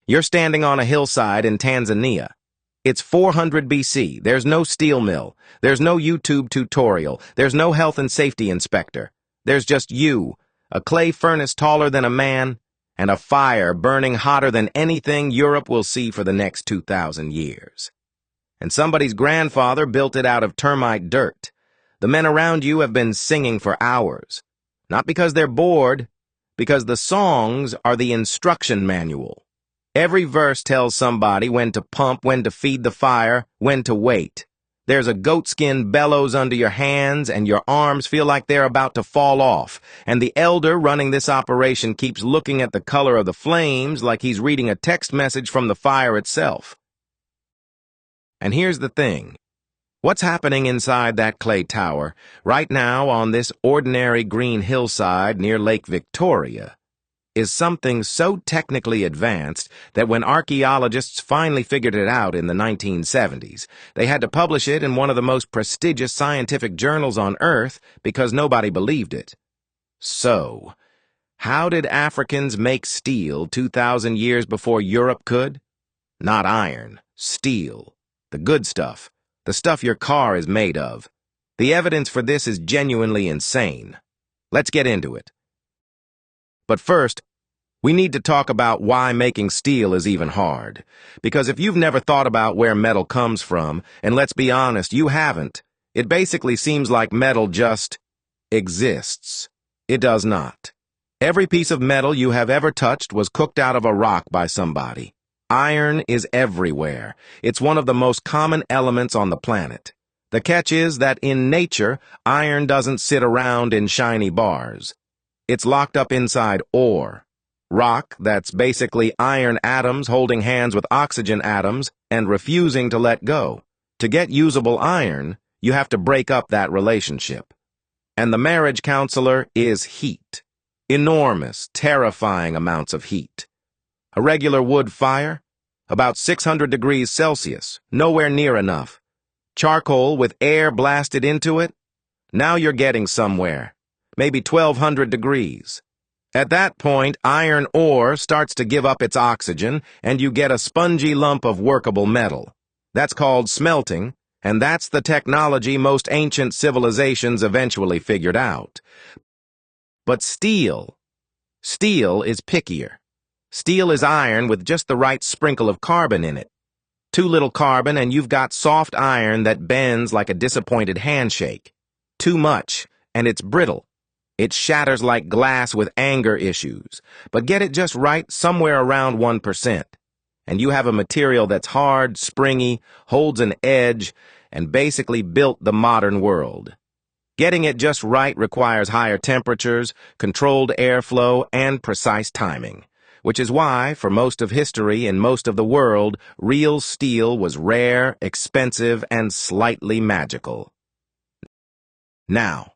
You're standing on a hillside in Tanzania. It's 400 BC. There's no steel mill. There's no YouTube tutorial. There's no health and safety inspector. There's just you, a clay furnace taller than a man, and a fire burning hotter than anything Europe will see for the next 2,000 years. And somebody's grandfather built it out of termite dirt. The men around you have been singing for hours. Not because they're bored, because the songs are the instruction manual. Every verse tells somebody when to pump, when to feed the fire, when to wait. There's a goatskin bellows under your hands, and your arms feel like they're about to fall off, and the elder running this operation keeps looking at the color of the flames like he's reading a text message from the fire itself. And here's the thing. What's happening inside that clay tower, right now on this ordinary green hillside near Lake Victoria, is something so technically advanced that when archaeologists finally figured it out in the 1970s, they had to publish it in one of the most prestigious scientific journals on Earth because nobody believed it. So, how did Africans make steel 2,000 years before Europe could? Not iron, steel, the good stuff, the stuff your car is made of. The evidence for this is genuinely insane. Let's get into it. But first, we need to talk about why making steel is even hard. Because if you've never thought about where metal comes from, and let's be honest, you haven't, it basically seems like metal just exists. It does not. Every piece of metal you have ever touched was cooked out of a rock by somebody. Iron is everywhere. It's one of the most common elements on the planet. The catch is that in nature, iron doesn't sit around in shiny bars. It's locked up inside ore. Rock, that's basically iron atoms holding hands with oxygen atoms and refusing to let go. To get usable iron, you have to break up that relationship. And the marriage counselor is heat. Enormous, terrifying amounts of heat. A regular wood fire? About 600 degrees Celsius, nowhere near enough. Charcoal with air blasted into it? Now you're getting somewhere. Maybe 1,200 degrees. At that point, iron ore starts to give up its oxygen, and you get a spongy lump of workable metal. That's called smelting, and that's the technology most ancient civilizations eventually figured out. But steel is pickier. Steel is iron with just the right sprinkle of carbon in it. Too little carbon and you've got soft iron that bends like a disappointed handshake. Too much, and it's brittle. It shatters like glass with anger issues, but get it just right somewhere around 1%. And you have a material that's hard, springy, holds an edge, and basically built the modern world. Getting it just right requires higher temperatures, controlled airflow, and precise timing, which is why, for most of history in most of the world, real steel was rare, expensive, and slightly magical. Now,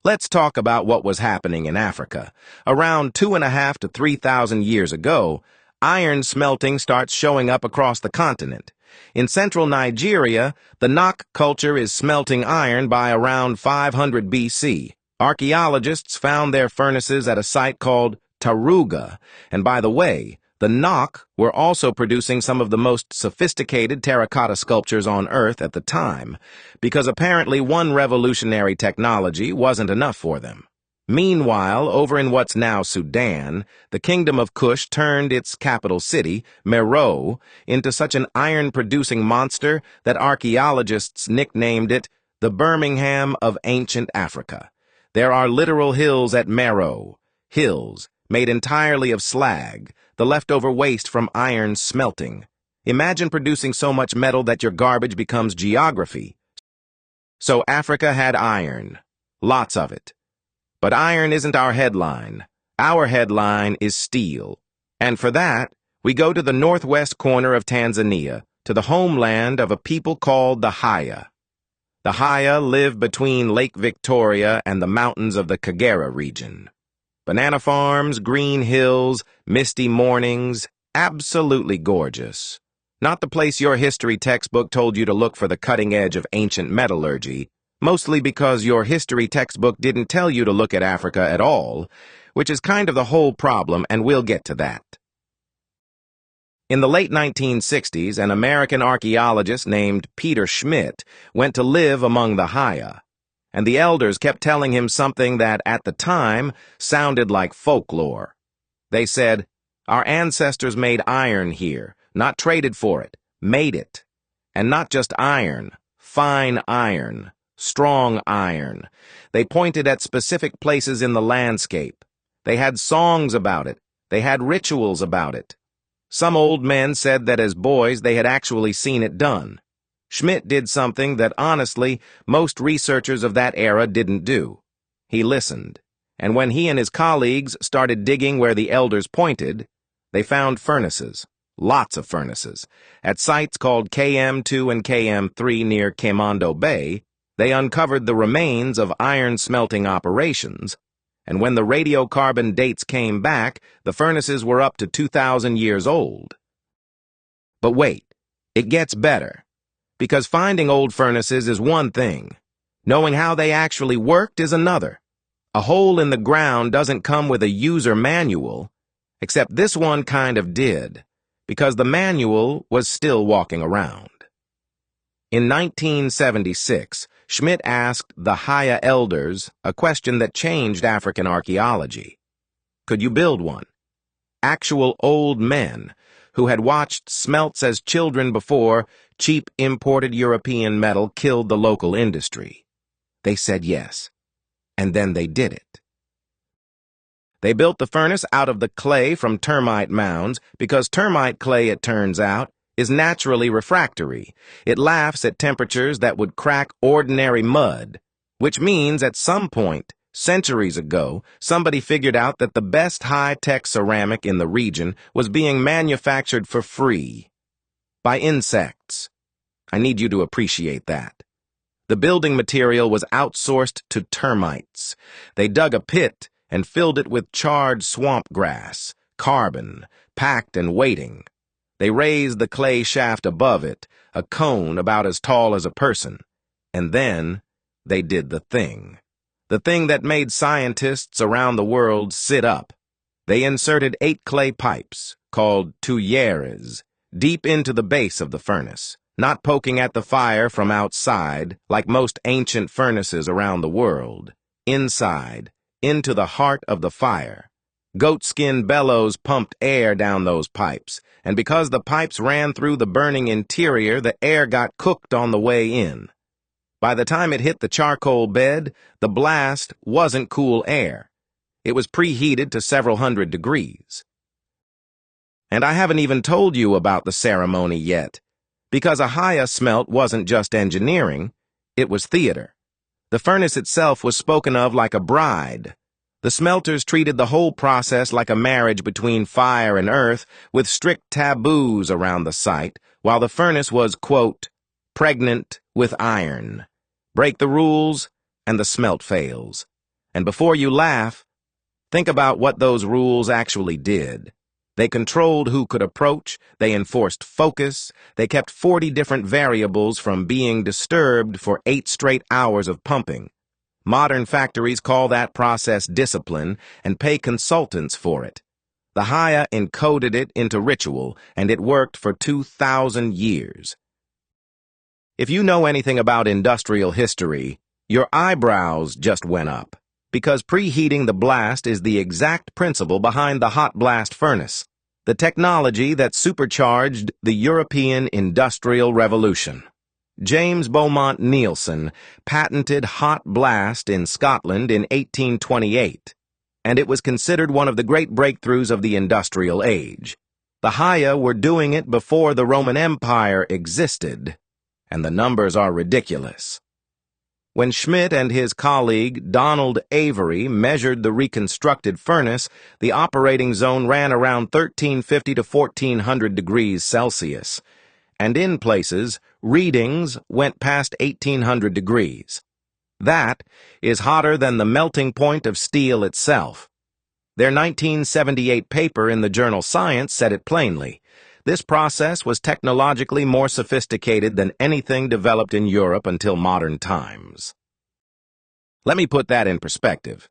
let's talk about what was happening in Africa. Around 2,500 to 3,000 years ago, iron smelting starts showing up across the continent. In central Nigeria, the Nok culture is smelting iron by around 500 BC. Archaeologists found their furnaces at a site called Taruga, and by the way, the Nok were also producing some of the most sophisticated terracotta sculptures on Earth at the time, because apparently one revolutionary technology wasn't enough for them. Meanwhile, over in what's now Sudan, the Kingdom of Kush turned its capital city, Meroe, into such an iron-producing monster that archaeologists nicknamed it the Birmingham of ancient Africa. There are literal hills at Meroe, hills made entirely of slag, the leftover waste from iron smelting. Imagine producing so much metal that your garbage becomes geography. So Africa had iron. Lots of it. But iron isn't our headline. Our headline is steel. And for that, we go to the northwest corner of Tanzania, to the homeland of a people called the Haya. The Haya live between Lake Victoria and the mountains of the Kagera region. Banana farms, green hills, misty mornings, absolutely gorgeous. Not the place your history textbook told you to look for the cutting edge of ancient metallurgy, mostly because your history textbook didn't tell you to look at Africa at all, which is kind of the whole problem, and we'll get to that. In the late 1960s, an American archaeologist named Peter Schmidt went to live among the Haya, and the elders kept telling him something that, at the time, sounded like folklore. They said, "Our ancestors made iron here, not traded for it, made it. And not just iron, fine iron, strong iron. They pointed at specific places in the landscape. They had songs about it. They had rituals about it." Some old men said that as boys they had actually seen it done. Schmidt did something that, honestly, most researchers of that era didn't do. He listened, and when he and his colleagues started digging where the elders pointed, they found furnaces, lots of furnaces. At sites called KM2 and KM3 near Kemondo Bay, they uncovered the remains of iron smelting operations, and when the radiocarbon dates came back, the furnaces were up to 2,000 years old. But wait, it gets better. Because finding old furnaces is one thing. Knowing how they actually worked is another. A hole in the ground doesn't come with a user manual, except this one kind of did, because the manual was still walking around. In 1976, Schmidt asked the Haya elders a question that changed African archaeology. Could you build one? Actual old men who had watched smelts as children before cheap imported European metal killed the local industry. They said yes, and then they did it. They built the furnace out of the clay from termite mounds because termite clay, it turns out, is naturally refractory. It laughs at temperatures that would crack ordinary mud, which means at some point, centuries ago, somebody figured out that the best high-tech ceramic in the region was being manufactured for free by insects. I need you to appreciate that. The building material was outsourced to termites. They dug a pit and filled it with charred swamp grass, carbon, packed and waiting. They raised the clay shaft above it, a cone about as tall as a person, and then they did the thing that made scientists around the world sit up. They inserted 8 clay pipes, called tuyères, deep into the base of the furnace, not poking at the fire from outside like most ancient furnaces around the world. Inside, into the heart of the fire. Goatskin bellows pumped air down those pipes, and because the pipes ran through the burning interior, the air got cooked on the way in. By the time it hit the charcoal bed, the blast wasn't cool air. It was preheated to several hundred degrees. And I haven't even told you about the ceremony yet, because a Haya smelt wasn't just engineering, it was theater. The furnace itself was spoken of like a bride. The smelters treated the whole process like a marriage between fire and earth, with strict taboos around the site, while the furnace was, quote, pregnant with iron. Break the rules, and the smelt fails. And before you laugh, think about what those rules actually did. They controlled who could approach, they enforced focus, they kept 40 different variables from being disturbed for 8 straight hours of pumping. Modern factories call that process discipline and pay consultants for it. The Haya encoded it into ritual, and it worked for 2,000 years. If you know anything about industrial history, your eyebrows just went up, because preheating the blast is the exact principle behind the hot blast furnace, the technology that supercharged the European Industrial Revolution. James Beaumont Nielsen patented hot blast in Scotland in 1828, and it was considered one of the great breakthroughs of the industrial age. The Haya were doing it before the Roman Empire existed, and the numbers are ridiculous. When Schmidt and his colleague Donald Avery measured the reconstructed furnace, the operating zone ran around 1350 to 1400 degrees Celsius, and in places, readings went past 1800 degrees. That is hotter than the melting point of steel itself. Their 1978 paper in the journal Science said it plainly. This process was technologically more sophisticated than anything developed in Europe until modern times. Let me put that in perspective.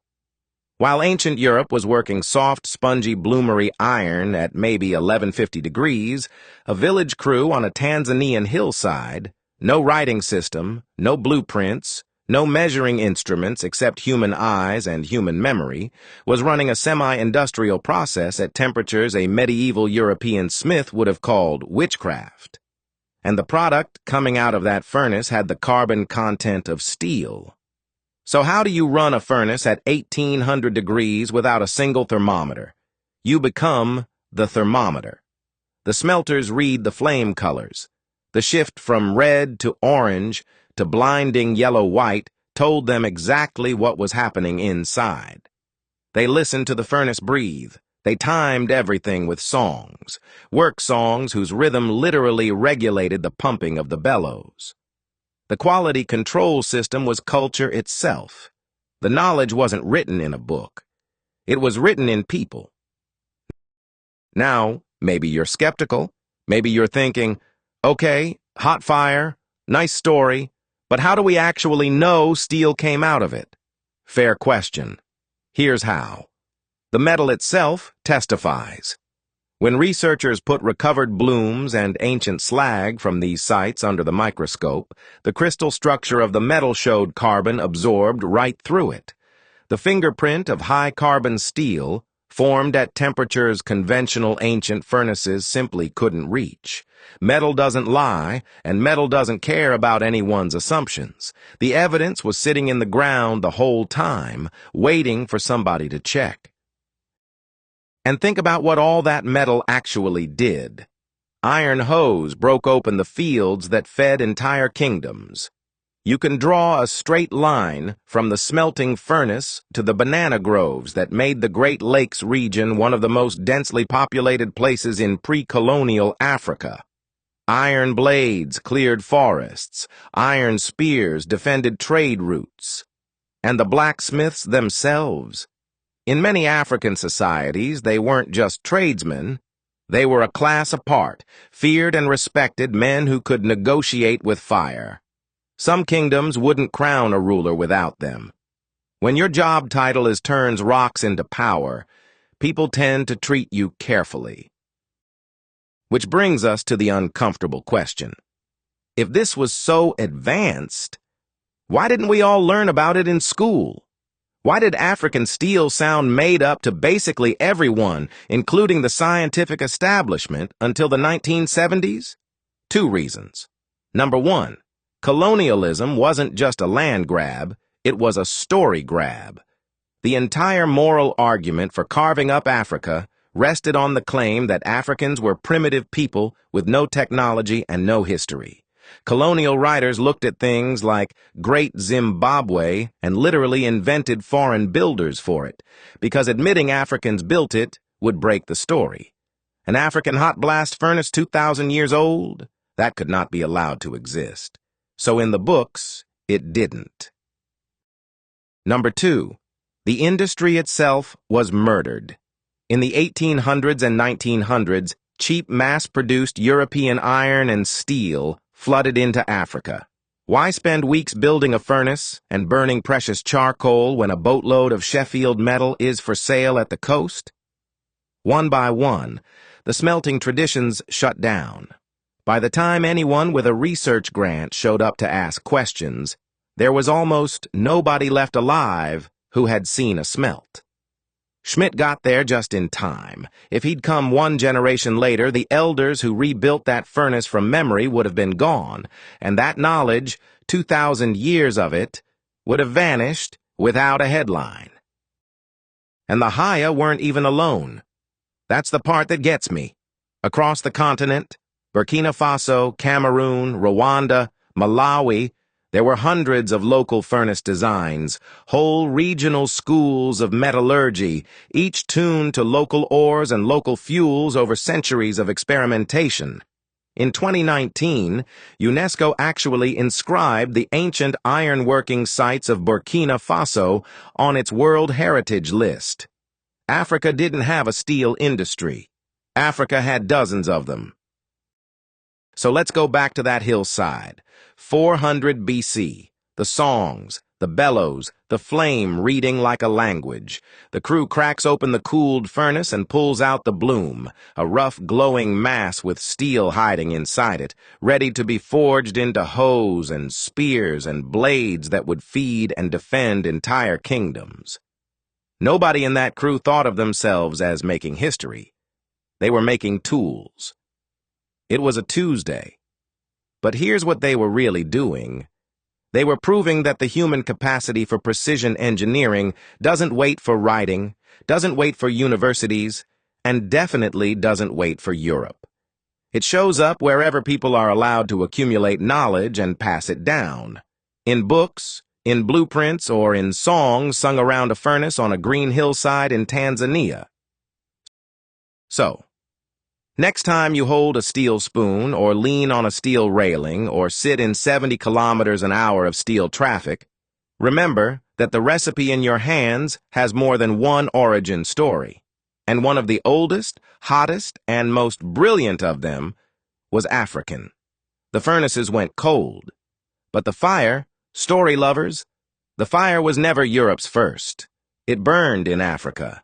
While ancient Europe was working soft, spongy, bloomery iron at maybe 1150 degrees, a village crew on a Tanzanian hillside, no writing system, no blueprints, no measuring instruments except human eyes and human memory, was running a semi-industrial process at temperatures a medieval European smith would have called witchcraft. And the product coming out of that furnace had the carbon content of steel. So how do you run a furnace at 1800 degrees without a single thermometer? You become the thermometer. The smelters read the flame colors. The shift from red to orange to blinding yellow-white told them exactly what was happening inside. They listened to the furnace breathe. They timed everything with songs, work songs whose rhythm literally regulated the pumping of the bellows. The quality control system was culture itself. The knowledge wasn't written in a book. It was written in people. Now, maybe you're skeptical. Maybe you're thinking, okay, hot fire, nice story, but how do we actually know steel came out of it? Fair question. Here's how. The metal itself testifies. When researchers put recovered blooms and ancient slag from these sites under the microscope, the crystal structure of the metal showed carbon absorbed right through it. The fingerprint of high-carbon steel, formed at temperatures conventional ancient furnaces simply couldn't reach. Metal doesn't lie, and metal doesn't care about anyone's assumptions. The evidence was sitting in the ground the whole time, waiting for somebody to check. And think about what all that metal actually did. Iron hose broke open the fields that fed entire kingdoms. You can draw a straight line from the smelting furnace to the banana groves that made the Great Lakes region one of the most densely populated places in pre-colonial Africa. Iron blades cleared forests, iron spears defended trade routes, and the blacksmiths themselves. In many African societies, they weren't just tradesmen. They were a class apart, feared and respected men who could negotiate with fire. Some kingdoms wouldn't crown a ruler without them. When your job title turns rocks into power, people tend to treat you carefully. Which brings us to the uncomfortable question. If this was so advanced, why didn't we all learn about it in school? Why did African steel sound made up to basically everyone, including the scientific establishment, until the 1970s? Two reasons. Number one, colonialism wasn't just a land grab, it was a story grab. The entire moral argument for carving up Africa rested on the claim that Africans were primitive people with no technology and no history. Colonial writers looked at things like Great Zimbabwe and literally invented foreign builders for it, because admitting Africans built it would break the story. An African hot blast furnace 2,000 years old? That could not be allowed to exist. So in the books, it didn't. Number two, the industry itself was murdered. In the 1800s and 1900s, cheap mass-produced European iron and steel flooded into Africa. Why spend weeks building a furnace and burning precious charcoal when a boatload of Sheffield metal is for sale at the coast? One by one, the smelting traditions shut down. By the time anyone with a research grant showed up to ask questions, there was almost nobody left alive who had seen a smelt. Schmidt got there just in time. If he'd come one generation later, the elders who rebuilt that furnace from memory would have been gone, and that knowledge, 2,000 years of it, would have vanished without a headline. And the Haya weren't even alone. That's the part that gets me. Across the continent, Burkina Faso, Cameroon, Rwanda, Malawi, there were hundreds of local furnace designs, whole regional schools of metallurgy, each tuned to local ores and local fuels over centuries of experimentation. In 2019, UNESCO actually inscribed the ancient ironworking sites of Burkina Faso on its World Heritage List. Africa didn't have a steel industry. Africa had dozens of them. So let's go back to that hillside. 400 BC, the songs, The bellows, the flame reading like a language. The crew cracks open the cooled furnace and pulls out the bloom, a rough glowing mass with steel hiding inside it, ready to be forged into hoes and spears and blades that would feed and defend entire kingdoms. Nobody in that crew thought of themselves as making history. They were making tools. It was a Tuesday. But here's what they were really doing. They were proving that the human capacity for precision engineering doesn't wait for writing, doesn't wait for universities, and definitely doesn't wait for Europe. It shows up wherever people are allowed to accumulate knowledge and pass it down. In books, in blueprints, or in songs sung around a furnace on a green hillside in Tanzania. So, next time you hold a steel spoon, or lean on a steel railing, or sit in 70 kilometers an hour of steel traffic, remember that the recipe in your hands has more than one origin story, and one of the oldest, hottest, and most brilliant of them was African. The furnaces went cold, but the fire, story lovers, the fire was never Europe's first. It burned in Africa.